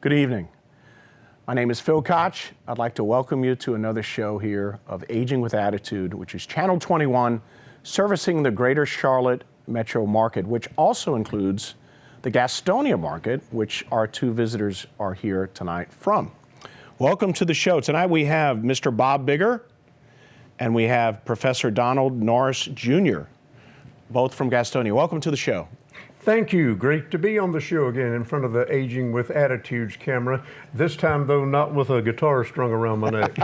Good evening. My name is Phil Koch. I'd like to welcome you to another show here of Aging with Attitude, which is Channel 21, servicing the greater Charlotte metro market, which also includes the Gastonia market, which our two visitors are here tonight from. Welcome to the show. Tonight we have Mr. Bob Bigger and we have Professor Donald Norris Jr., both from Gastonia. Welcome to the show. Thank you. Great to be on the show again in front of the Aging with Attitudes camera. This time, though, not with a guitar strung around my neck.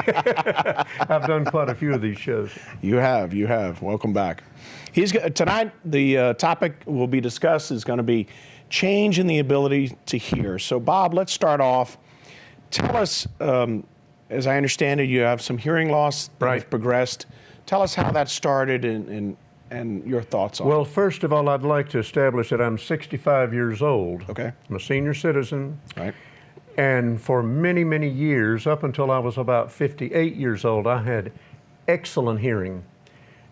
I've done quite a few of these shows. You have. Welcome back. Tonight, the topic will be discussed is going to be change in the ability to hear. So, Bob, let's start off. Tell us, as I understand it, you have some hearing loss that has progressed. Tell us how that started and your thoughts on it. Well, first of all, I'd like to establish that I'm 65 years old. Okay. I'm a senior citizen. Right. And for many, many years, up until I was about 58 years old, I had excellent hearing.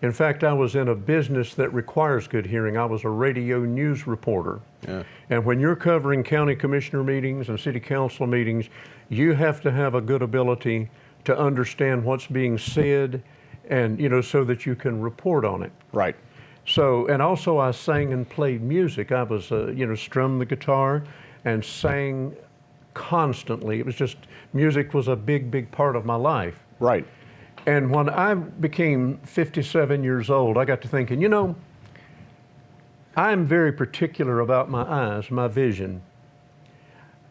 In fact, I was in a business that requires good hearing. I was a radio news reporter. Yeah. And when you're covering county commissioner meetings and city council meetings, you have to have a good ability to understand what's being said and, so that you can report on it. Right. So, and also I sang and played music. I was, strummed the guitar and sang constantly. It was just, music was a big, big part of my life. Right. And when I became 57 years old, I got to thinking, I'm very particular about my eyes, my vision.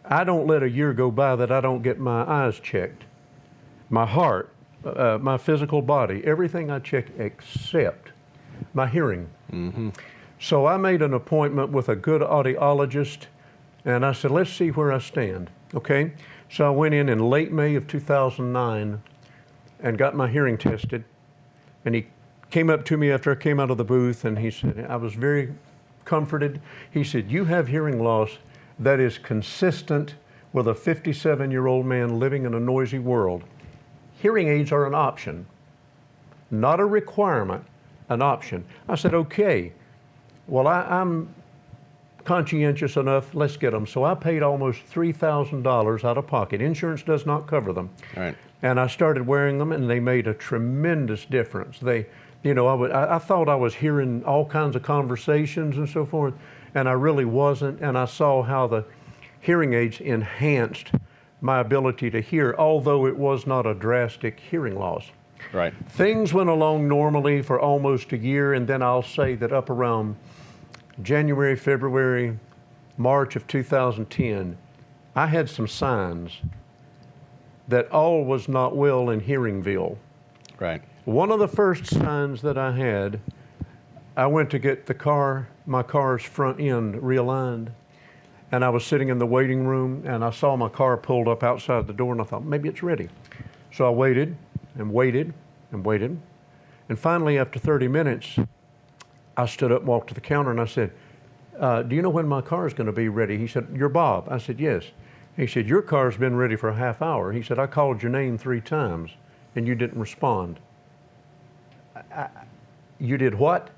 I don't let a year go by that I don't get my eyes checked. My heart, my physical body, everything I check except my hearing. Mm-hmm. So I made an appointment with a good audiologist, and I said, let's see where I stand, okay? So I went in late May of 2009 and got my hearing tested, and he came up to me after I came out of the booth, and he said, I was very comforted. He said, you have hearing loss that is consistent with a 57-year-old man living in a noisy world. Hearing aids are an option, not a requirement, an option. I said, okay, well, I'm conscientious enough, let's get them. So I paid almost $3,000 out of pocket. Insurance does not cover them. Right. And I started wearing them, and they made a tremendous difference. I thought I was hearing all kinds of conversations and so forth, and I really wasn't. And I saw how the hearing aids enhanced my ability to hear, although it was not a drastic hearing loss. Right. Things went along normally for almost a year, and then I'll say that up around January, February, March of 2010, I had some signs that all was not well in Hearingville. Right. One of the first signs that I had, I went to get my car's front end realigned, and I was sitting in the waiting room, and I saw my car pulled up outside the door, and I thought, maybe it's ready. So I waited and waited and waited, and finally, after 30 minutes, I stood up and walked to the counter, and I said, do you know when my car is going to be ready? He said, you're Bob. I said, yes. He said, your car's been ready for a half hour. He said, I called your name 3 times, and you didn't respond. You did what?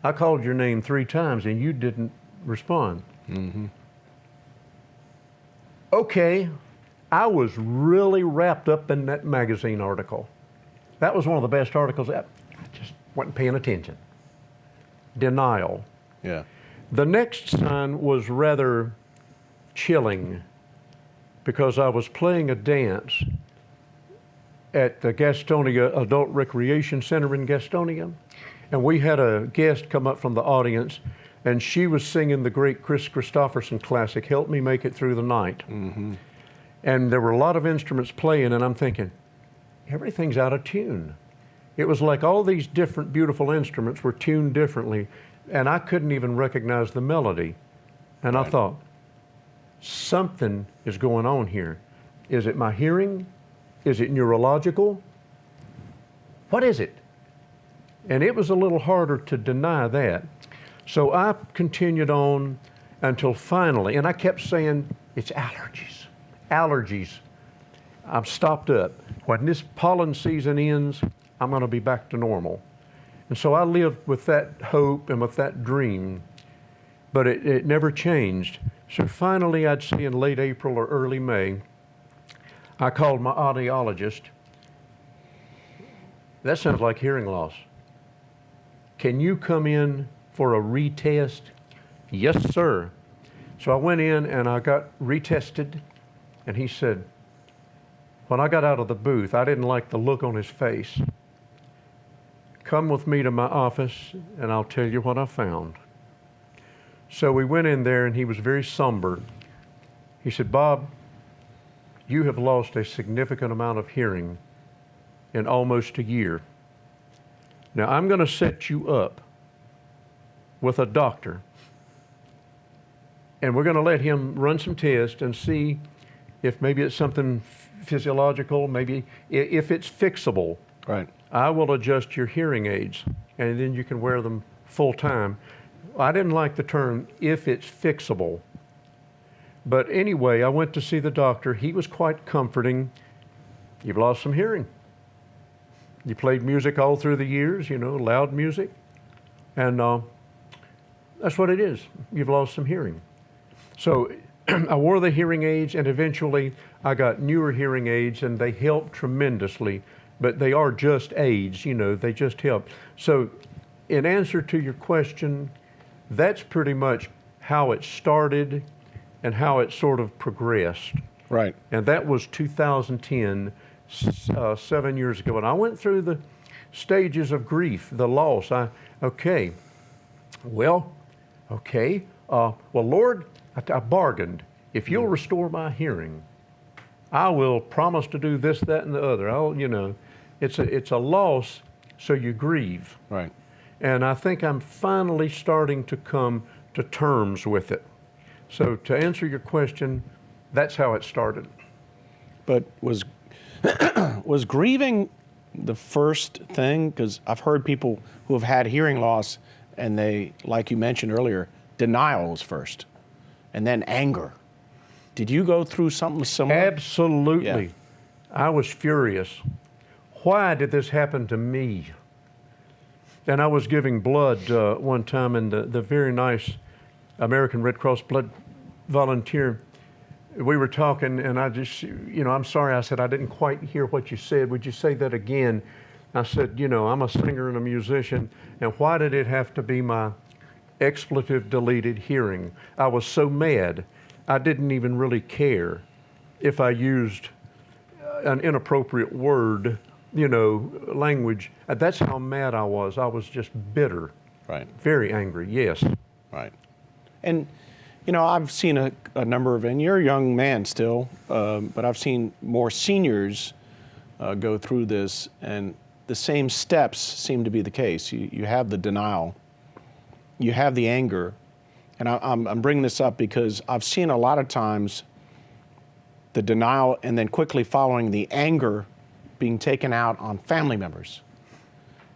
I called your name 3 times, and you didn't respond. Mm-hmm. Okay, I was really wrapped up in that magazine article. That was one of the best articles. I just wasn't paying attention. Denial. Yeah. The next sign was rather chilling because I was playing a dance at the Gastonia Adult Recreation Center in Gastonia, and we had a guest come up from the audience, and she was singing the great Chris Christopherson classic, Help Me Make It Through the Night. Mm-hmm. And there were a lot of instruments playing, and I'm thinking, everything's out of tune. It was like all these different beautiful instruments were tuned differently, and I couldn't even recognize the melody. And I thought, something is going on here. Is it my hearing? Is it neurological? What is it? And it was a little harder to deny that. So I continued on until finally, and I kept saying, it's allergies, allergies. I've stopped up. When this pollen season ends, I'm going to be back to normal. And so I lived with that hope and with that dream. but it never changed. So finally, I'd say in late April or early May, I called my audiologist. That sounds like hearing loss. Can you come in for a retest? Yes, sir. So I went in and I got retested, and he said, when I got out of the booth, I didn't like the look on his face. Come with me to my office and I'll tell you what I found. So we went in there and he was very somber. He said, Bob, you have lost a significant amount of hearing in almost a year. Now I'm going to set you up with a doctor, and we're going to let him run some tests and see if maybe it's something physiological, maybe if it's fixable. Right. I will adjust your hearing aids, and then you can wear them full time. I didn't like the term, if it's fixable. But anyway, I went to see the doctor. He was quite comforting. You've lost some hearing. You played music all through the years, loud music. And that's what it is. You've lost some hearing. So I wore the hearing aids, and eventually I got newer hearing aids, and they help tremendously. But they are just aids, they just help. So in answer to your question, that's pretty much how it started and how it sort of progressed. Right. And that was 2010, 7 years ago. And I went through the stages of grief, the loss. Lord, I bargained. If you'll restore my hearing, I will promise to do this, that, and the other. It's a loss, so you grieve. Right. And I think I'm finally starting to come to terms with it. So to answer your question, that's how it started. But was grieving the first thing? Because I've heard people who have had hearing loss, and they, like you mentioned earlier, denial was first, and then anger. Did you go through something similar? Absolutely. Yeah. I was furious. Why did this happen to me? And I was giving blood one time, and the very nice American Red Cross blood volunteer, we were talking, and I just, I'm sorry, I said, I didn't quite hear what you said. Would you say that again? I said, I'm a singer and a musician, and why did it have to be my expletive deleted hearing? I was so mad, I didn't even really care if I used an inappropriate word, language. That's how mad I was. I was just bitter. Right. Very angry, yes. Right. And, I've seen a number of, and you're a young man still, but I've seen more seniors go through this, and the same steps seem to be the case. You have the denial, you have the anger, and I'm bringing this up because I've seen a lot of times the denial and then quickly following the anger being taken out on family members.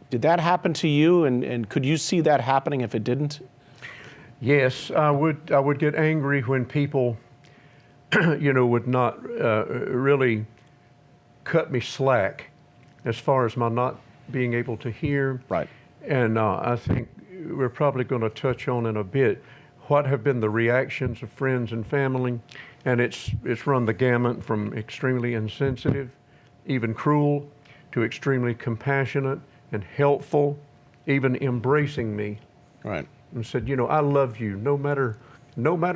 Did that happen to you, and could you see that happening if it didn't? Yes, I would get angry when people, would not really cut me slack as far as my not being able to hear. Right. And I think we're probably going to touch on in a bit what have been the reactions of friends and family, and it's run the gamut from extremely insensitive, even cruel, to extremely compassionate and helpful, even embracing me. Right. And said, I love you, no matter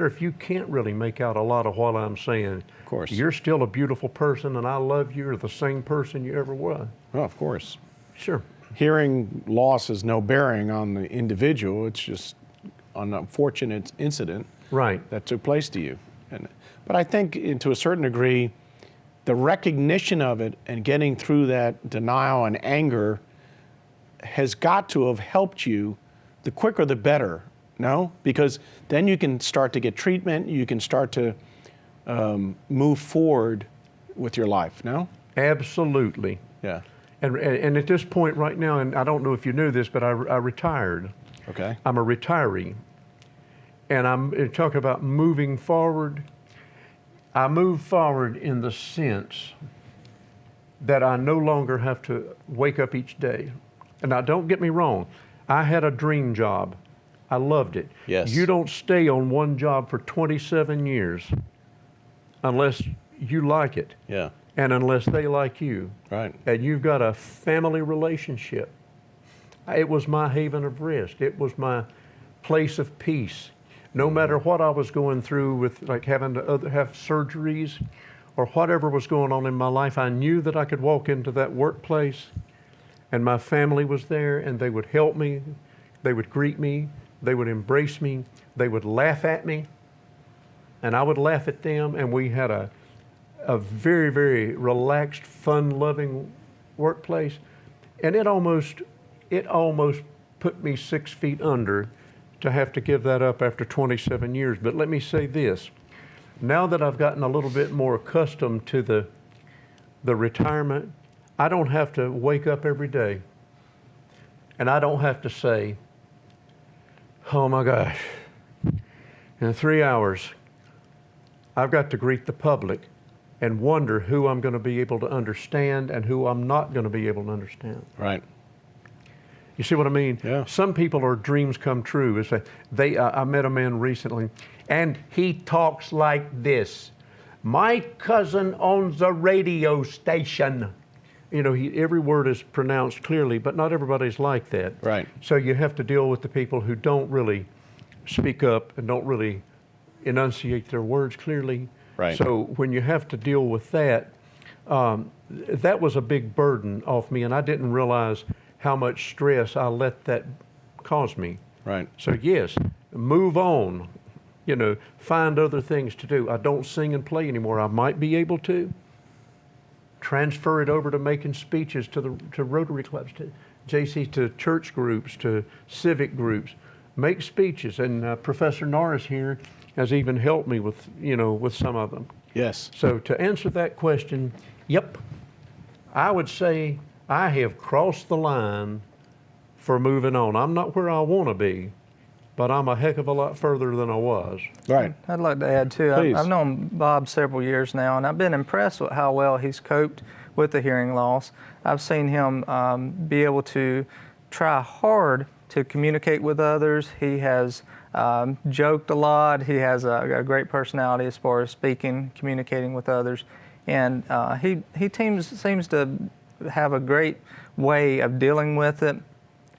if you can't really make out a lot of what I'm saying. Of course. You're still a beautiful person, and I love you. You're the same person you ever were. Oh, of course. Sure. Hearing loss has no bearing on the individual. It's just an unfortunate incident Right. that took place to you. But I think, to a certain degree, the recognition of it and getting through that denial and anger has got to have helped you. The quicker the better, no? Because then you can start to get treatment, you can start to move forward with your life, no? Absolutely. Yeah. And at this point right now, and I don't know if you knew this, but I retired. Okay. I'm a retiree. And I'm talking about moving forward. I move forward in the sense that I no longer have to wake up each day. And now, don't get me wrong, I had a dream job. I loved it. Yes. You don't stay on one job for 27 years unless you like it. Yeah. And unless they like you. Right. And you've got a family relationship. It was my haven of rest. It was my place of peace. No matter what I was going through with like having to have surgeries or whatever was going on in my life, I knew that I could walk into that workplace and my family was there and they would help me, they would greet me, they would embrace me, they would laugh at me, and I would laugh at them, and we had a very, very relaxed, fun-loving workplace. And it almost put me 6 feet under to have to give that up after 27 years. But let me say this, now that I've gotten a little bit more accustomed to the retirement, I don't have to wake up every day and I don't have to say, oh my gosh, in 3 hours, I've got to greet the public and wonder who I'm going to be able to understand and who I'm not going to be able to understand. Right. You see what I mean? Yeah. Some people are dreams come true. It's I met a man recently, and he talks like this. My cousin owns a radio station. You know, every word is pronounced clearly, but not everybody's like that. Right. So you have to deal with the people who don't really speak up and don't really enunciate their words clearly. Right. So when you have to deal with that, that was a big burden off me, and I didn't realize how much stress I let that cause me. Right. So yes, move on. You know, find other things to do. I don't sing and play anymore. I might be able to. Transfer it over to making speeches to Rotary clubs, to JC, to church groups, to civic groups. Make speeches, and Professor Norris here has even helped me with some of them. Yes. So to answer that question, yep, I would say I have crossed the line for moving on. I'm not where I want to be, but I'm a heck of a lot further than I was. Right. I'd like to add too, Please. I've known Bob several years now, and I've been impressed with how well he's coped with the hearing loss. I've seen him be able to try hard to communicate with others. He has joked a lot. He has a great personality as far as speaking, communicating with others, and he seems to have a great way of dealing with it.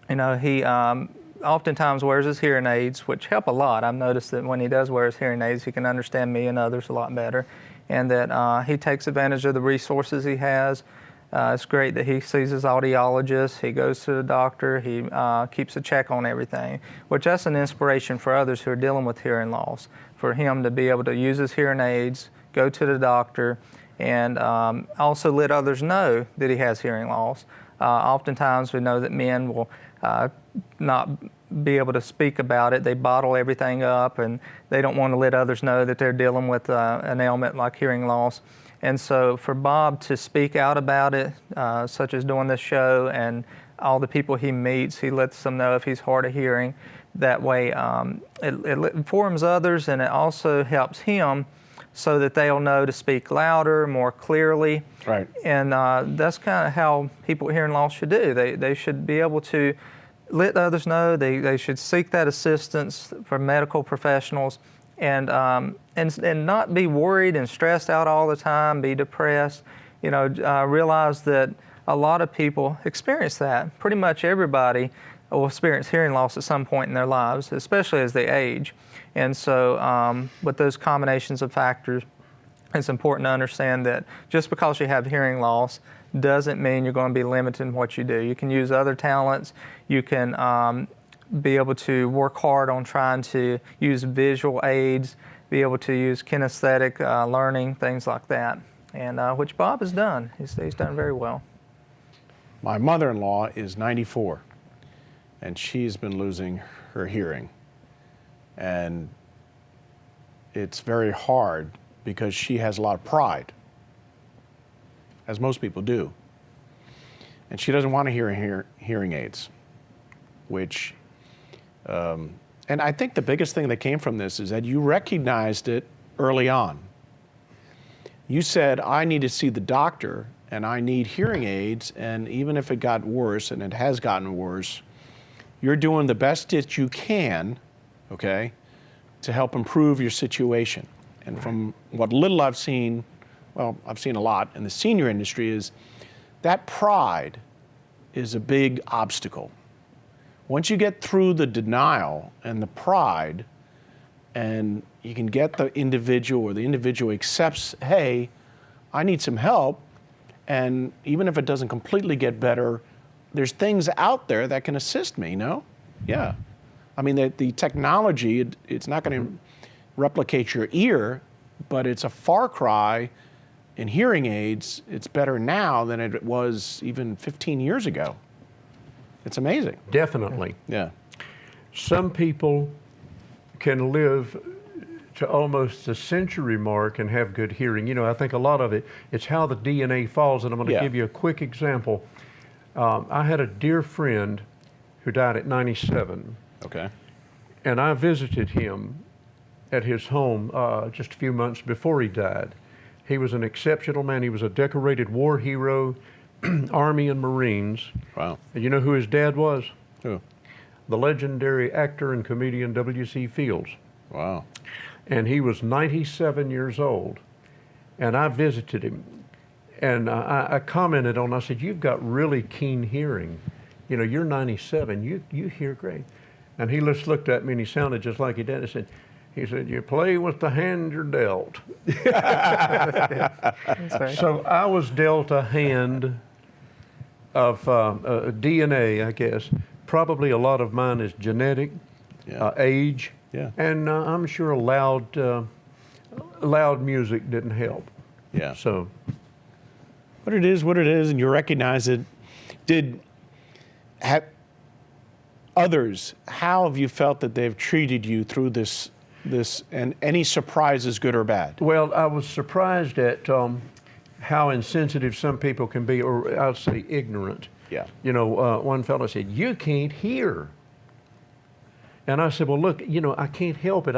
You know, he oftentimes wears his hearing aids, which help a lot. I've noticed that when he does wear his hearing aids, he can understand me and others a lot better, and that he takes advantage of the resources he has. It's great that he sees his audiologist, he goes to the doctor, he keeps a check on everything, which that's an inspiration for others who are dealing with hearing loss, for him to be able to use his hearing aids, go to the doctor, and also let others know that he has hearing loss. Oftentimes we know that men will not be able to speak about it. They bottle everything up and they don't want to let others know that they're dealing with an ailment like hearing loss. And so for Bob to speak out about it, such as doing this show, and all the people he meets, he lets them know if he's hard of hearing. That way it informs others, and it also helps him so that they'll know to speak louder, more clearly. Right. And that's kind of how people with hearing loss should do. They should be able to let others know. They should seek that assistance from medical professionals, and not be worried and stressed out all the time, be depressed. You know, realize that a lot of people experience that. Pretty much everybody will experience hearing loss at some point in their lives, especially as they age. And so with those combinations of factors, it's important to understand that just because you have hearing loss doesn't mean you're going to be limited in what you do. You can use other talents. You can be able to work hard on trying to use visual aids, be able to use kinesthetic learning, things like that, and which Bob has done. He's done very well. My mother-in-law is 94, and she's been losing her hearing. And it's very hard because she has a lot of pride, as most people do. And she doesn't want to hear hearing aids, which, and I think the biggest thing that came from this is that you recognized it early on. You said, I need to see the doctor and I need hearing aids, and even if it got worse, and it has gotten worse, you're doing the best that you can, okay, to help improve your situation. And from what little I've seen, well, I've seen a lot in the senior industry, is that pride is a big obstacle. Once you get through the denial and the pride, and you can get the individual, or the individual accepts, hey, I need some help, and even if it doesn't completely get better, there's things out there that can assist me, no? Yeah. I mean, the technology, it's not going to replicate your ear, but it's a far cry in hearing aids. It's better now than it was even 15 years ago. It's amazing. Definitely. Yeah. Some people can live to almost the century mark and have good hearing. You know, I think a lot of it's how the DNA falls, and I'm going to give you a quick example. I had a dear friend who died at 97. Okay. And I visited him at his home just a few months before he died. He was an exceptional man. He was a decorated war hero, Army and Marines. Wow. And you know who his dad was? Who? The legendary actor and comedian W.C. Fields. Wow. And he was 97 years old. And I visited him. And I commented on, I said, you've got really keen hearing. You know, you're 97, you hear great. And he just looked at me and he sounded just like he did. He said, you play with the hand you're dealt. So I was dealt a hand of DNA, I guess. Probably a lot of mine is genetic, age, and I'm sure loud music didn't help. Yeah. So, But it is what it is, and you recognize it. Others, how have you felt that they've treated you through this, and any surprises, good or bad? well, I was surprised at how insensitive some people can be, or I'll say ignorant. Yeah. You know, one fellow said, you can't hear. And I said, well, look, you know, I can't help it.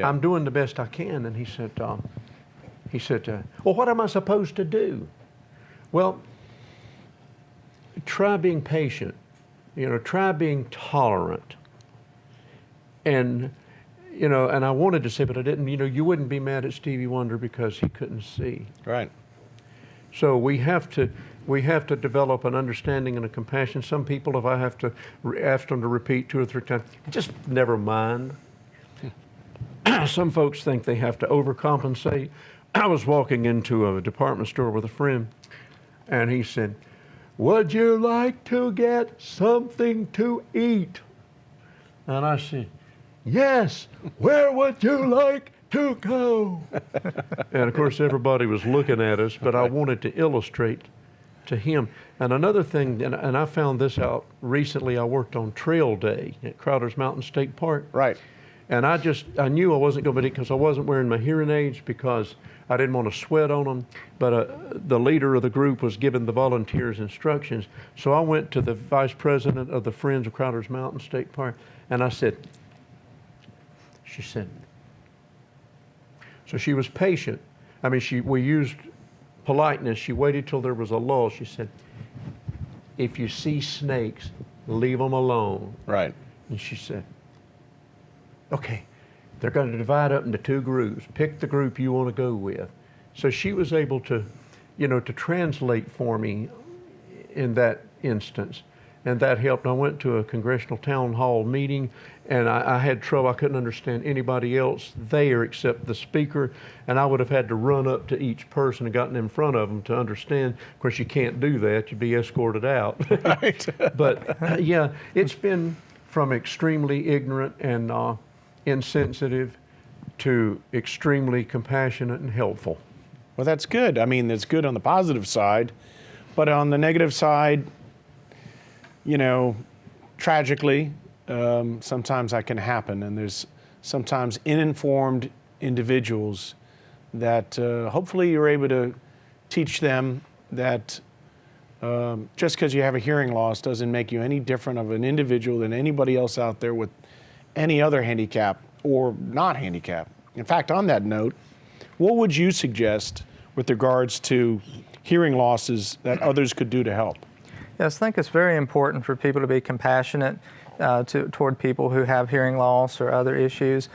I'm doing the best I can. And he said, well, what am I supposed to do? Well, try being patient. You know, try being tolerant. And, you know, and I wanted to say, but I didn't, you know, you wouldn't be mad at Stevie Wonder because he couldn't see. Right. So we have to develop an understanding and a compassion. Some people, if I have to ask them to repeat 2 or 3 times, just never mind. Some folks think they have to overcompensate. I was walking into a department store with a friend, and he said, would you like to get something to eat? And I said, yes, where would you like to go? And of course, everybody was looking at us, but I wanted to illustrate to him. And another thing, and I found this out recently, I worked on Trail Day at Crowder's Mountain State Park. Right. And I knew I wasn't going to be, because I wasn't wearing my hearing aids because I didn't want to sweat on them. But the leader of the group was giving the volunteers instructions. So I went to the vice president of the Friends of Crowder's Mountain State Park, and I said, she said, so she was patient. I mean, we used politeness. She waited till there was a lull. She said, if you see snakes, leave them alone. Right. And she said, okay, they're going to divide up into 2 groups. Pick the group you want to go with. So she was able to, you know, to translate for me in that instance. And that helped. I went to a congressional town hall meeting, and I had trouble. I couldn't understand anybody else there except the speaker, and I would have had to run up to each person and gotten in front of them to understand. Of course, you can't do that. You'd be escorted out. Right. But yeah, it's been from extremely ignorant and insensitive to extremely compassionate and helpful. Well, that's good. I mean, it's good on the positive side, but on the negative side, you know, tragically, sometimes that can happen, and there's sometimes uninformed individuals that hopefully you're able to teach them that just because you have a hearing loss doesn't make you any different of an individual than anybody else out there with any other handicap or not handicap. In fact, on that note, what would you suggest with regards to hearing losses that others could do to help? Yes, I think it's very important for people to be compassionate toward people who have hearing loss or other issues,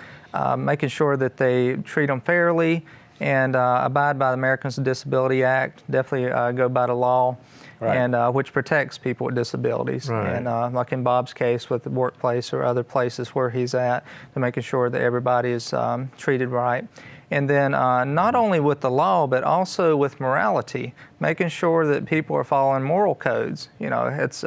making sure that they treat them fairly and abide by the Americans with Disability Act, definitely go by the law, Right. and which protects people with disabilities. Right. And like in Bob's case with the workplace or other places where he's at, to making sure that everybody is treated right. And then not only with the law, but also with morality, making sure that people are following moral codes. You know, it's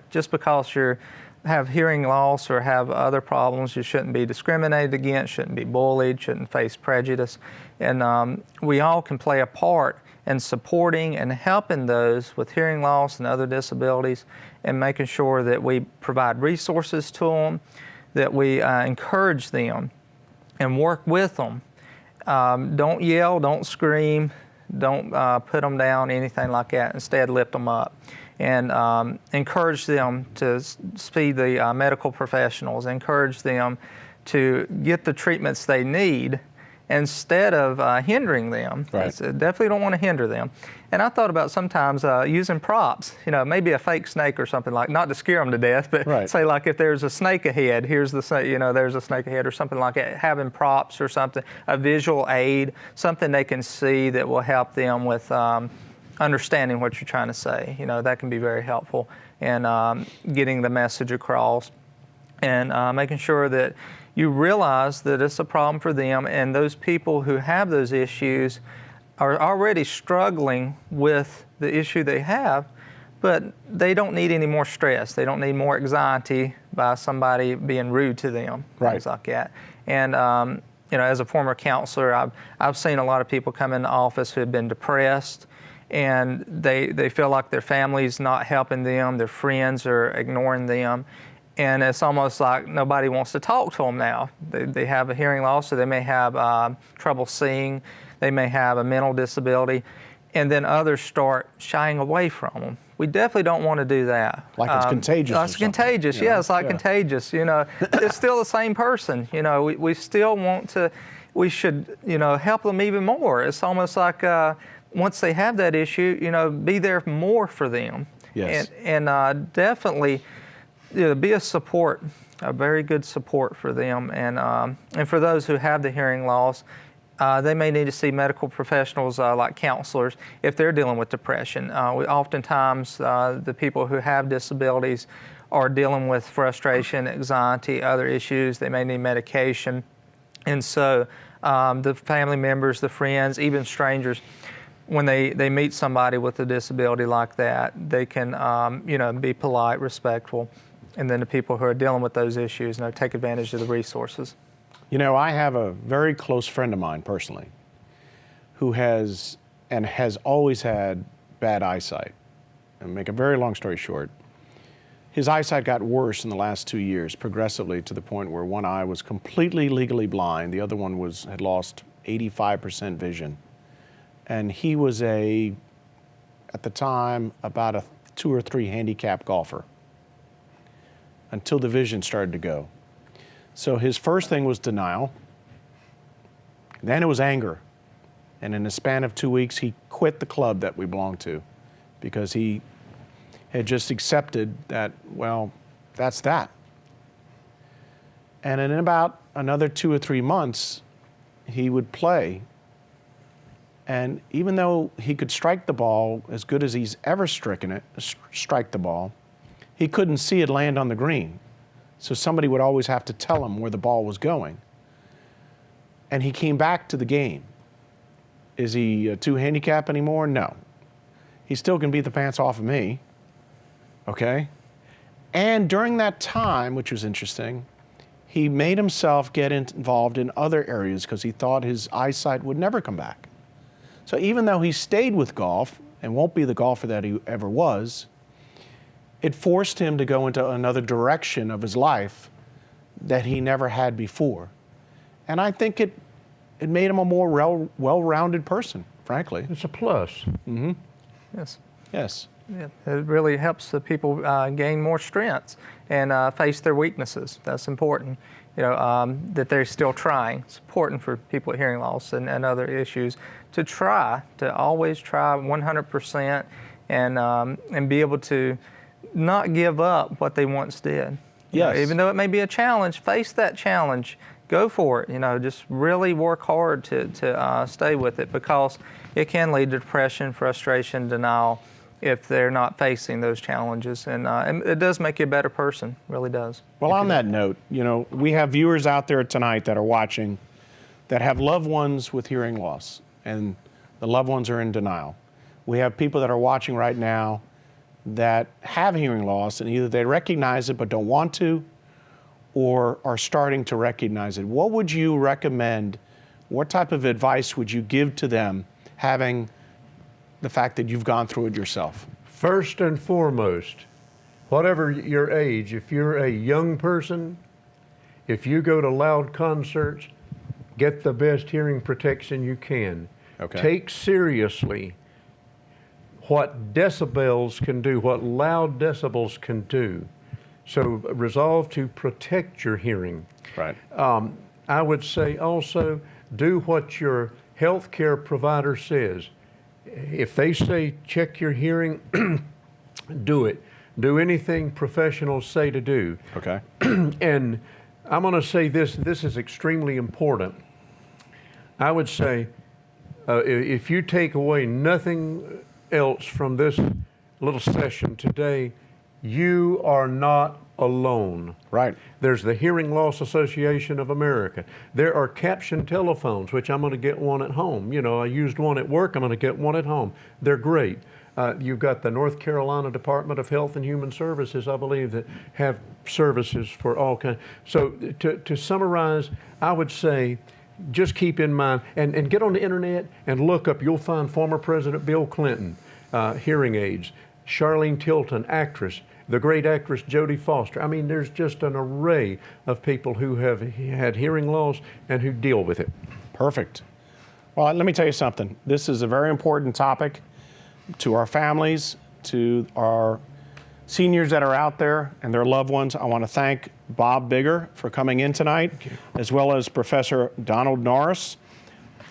just because you have hearing loss or have other problems, you shouldn't be discriminated against, shouldn't be bullied, shouldn't face prejudice. And we all can play a part in supporting and helping those with hearing loss and other disabilities, and making sure that we provide resources to them, that we encourage them and work with them. Don't yell, don't scream, don't put them down, anything like that. Instead, lift them up and encourage them to see the medical professionals, encourage them to get the treatments they need instead of hindering them. Right. Definitely don't want to hinder them. And I thought about sometimes using props, you know, maybe a fake snake or something, like, not to scare them to death, but Right. say like if there's a snake ahead, here's the snake, you know, there's a snake ahead or something like that, having props or something, a visual aid, something they can see that will help them with understanding what you're trying to say. You know, that can be very helpful in getting the message across, and making sure that you realize that it's a problem for them, and those people who have those issues are already struggling with the issue they have, but they don't need any more stress. They don't need more anxiety by somebody being rude to them, Right. things like that. And you know, as a former counselor, I've seen a lot of people come into office who have been depressed, and they feel like their family's not helping them, their friends are ignoring them. And it's almost like nobody wants to talk to them now. They have a hearing loss, so they may have trouble seeing, they may have a mental disability, and then others start shying away from them. We definitely don't want to do that. Like it's contagious or It's something, contagious, you know? yeah, it's like Yeah. contagious. You know, it's still the same person. You know, we still want to, we should, you know, help them even more. It's almost like once they have that issue, you know, be there more for them. Yes. And definitely, you know, be a support, a very good support for them. And for those who have the hearing loss, they may need to see medical professionals like counselors if they're dealing with depression. Oftentimes, the people who have disabilities are dealing with frustration, anxiety, other issues. They may need medication. And so the family members, the friends, even strangers, when they meet somebody with a disability like that, they can you know, be polite, respectful. And then the people who are dealing with those issues, you know, take advantage of the resources. You know, I have a very close friend of mine personally who has always had bad eyesight. And make a very long story short, his eyesight got worse in the last 2 years, progressively, to the point where one eye was completely legally blind, the other one had lost 85% vision. And he was at the time, about a 2 or 3 handicap golfer, until the vision started to go. So his first thing was denial, then it was anger. And in the span of 2 weeks, he quit the club that we belonged to because he had just accepted that, well, that's that. And in about another 2 or 3 months, he would play. And even though he could strike the ball as good as he's ever strike the ball, he couldn't see it land on the green. So somebody would always have to tell him where the ball was going. And he came back to the game. Is he a 2 handicap anymore? No. He still can beat the pants off of me, okay? And during that time, which was interesting, he made himself get involved in other areas because he thought his eyesight would never come back. So even though he stayed with golf and won't be the golfer that he ever was, it forced him to go into another direction of his life that he never had before. And I think it made him a more well-rounded person, frankly. It's a plus. Mm-hmm. Yes. Yes. Yeah, it really helps the people gain more strengths and face their weaknesses. That's important. You know, that they're still trying. It's important for people with hearing loss and other issues to always try 100% and be able to not give up what they once did. You know, Yes. even though it may be a challenge, face that challenge. Go for it. You know, just really work hard to stay with it, because it can lead to depression, frustration, denial if they're not facing those challenges. And it does make you a better person, really does. Well, on that note, you know, we have viewers out there tonight that are watching that have loved ones with hearing loss, and the loved ones are in denial. We have people that are watching right now that have hearing loss, and either they recognize it but don't want to, or are starting to recognize it. What would you recommend? What type of advice would you give to them, having the fact that you've gone through it yourself? First and foremost, whatever your age, if you're a young person, if you go to loud concerts, get the best hearing protection you can. Okay. Take seriously what decibels can do, what loud decibels can do. So resolve to protect your hearing. Right. I would say also do what your health care provider says. If they say check your hearing, do it. Do anything professionals say to do. Okay. And I'm going to say this is extremely important. I would say if you take away nothing else from this little session today, you are not alone. Right. There's the Hearing Loss Association of America. There are caption telephones, which I'm going to get one at home. You know, I used one at work, I'm going to get one at home. They're great. You've got the North Carolina Department of Health and Human Services, I believe, that have services for all kinds. So to summarize, I would say just keep in mind, and get on the internet and look up, you'll find former President Bill Clinton, hearing aids, Charlene Tilton, actress, the great actress Jodie Foster. I mean, there's just an array of people who have had hearing loss and who deal with it. Perfect. Well, let me tell you something. This is a very important topic to our families, to our seniors that are out there and their loved ones. I want to thank Bob Bigger for coming in tonight, as well as Professor Donald Norris.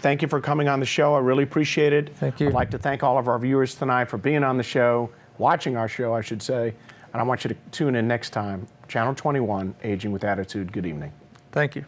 Thank you for coming on the show. I really appreciate it. Thank you. I'd like to thank all of our viewers tonight for being on the show, watching our show, I should say. And I want you to tune in next time. Channel 21, Aging with Attitude. Good evening. Thank you.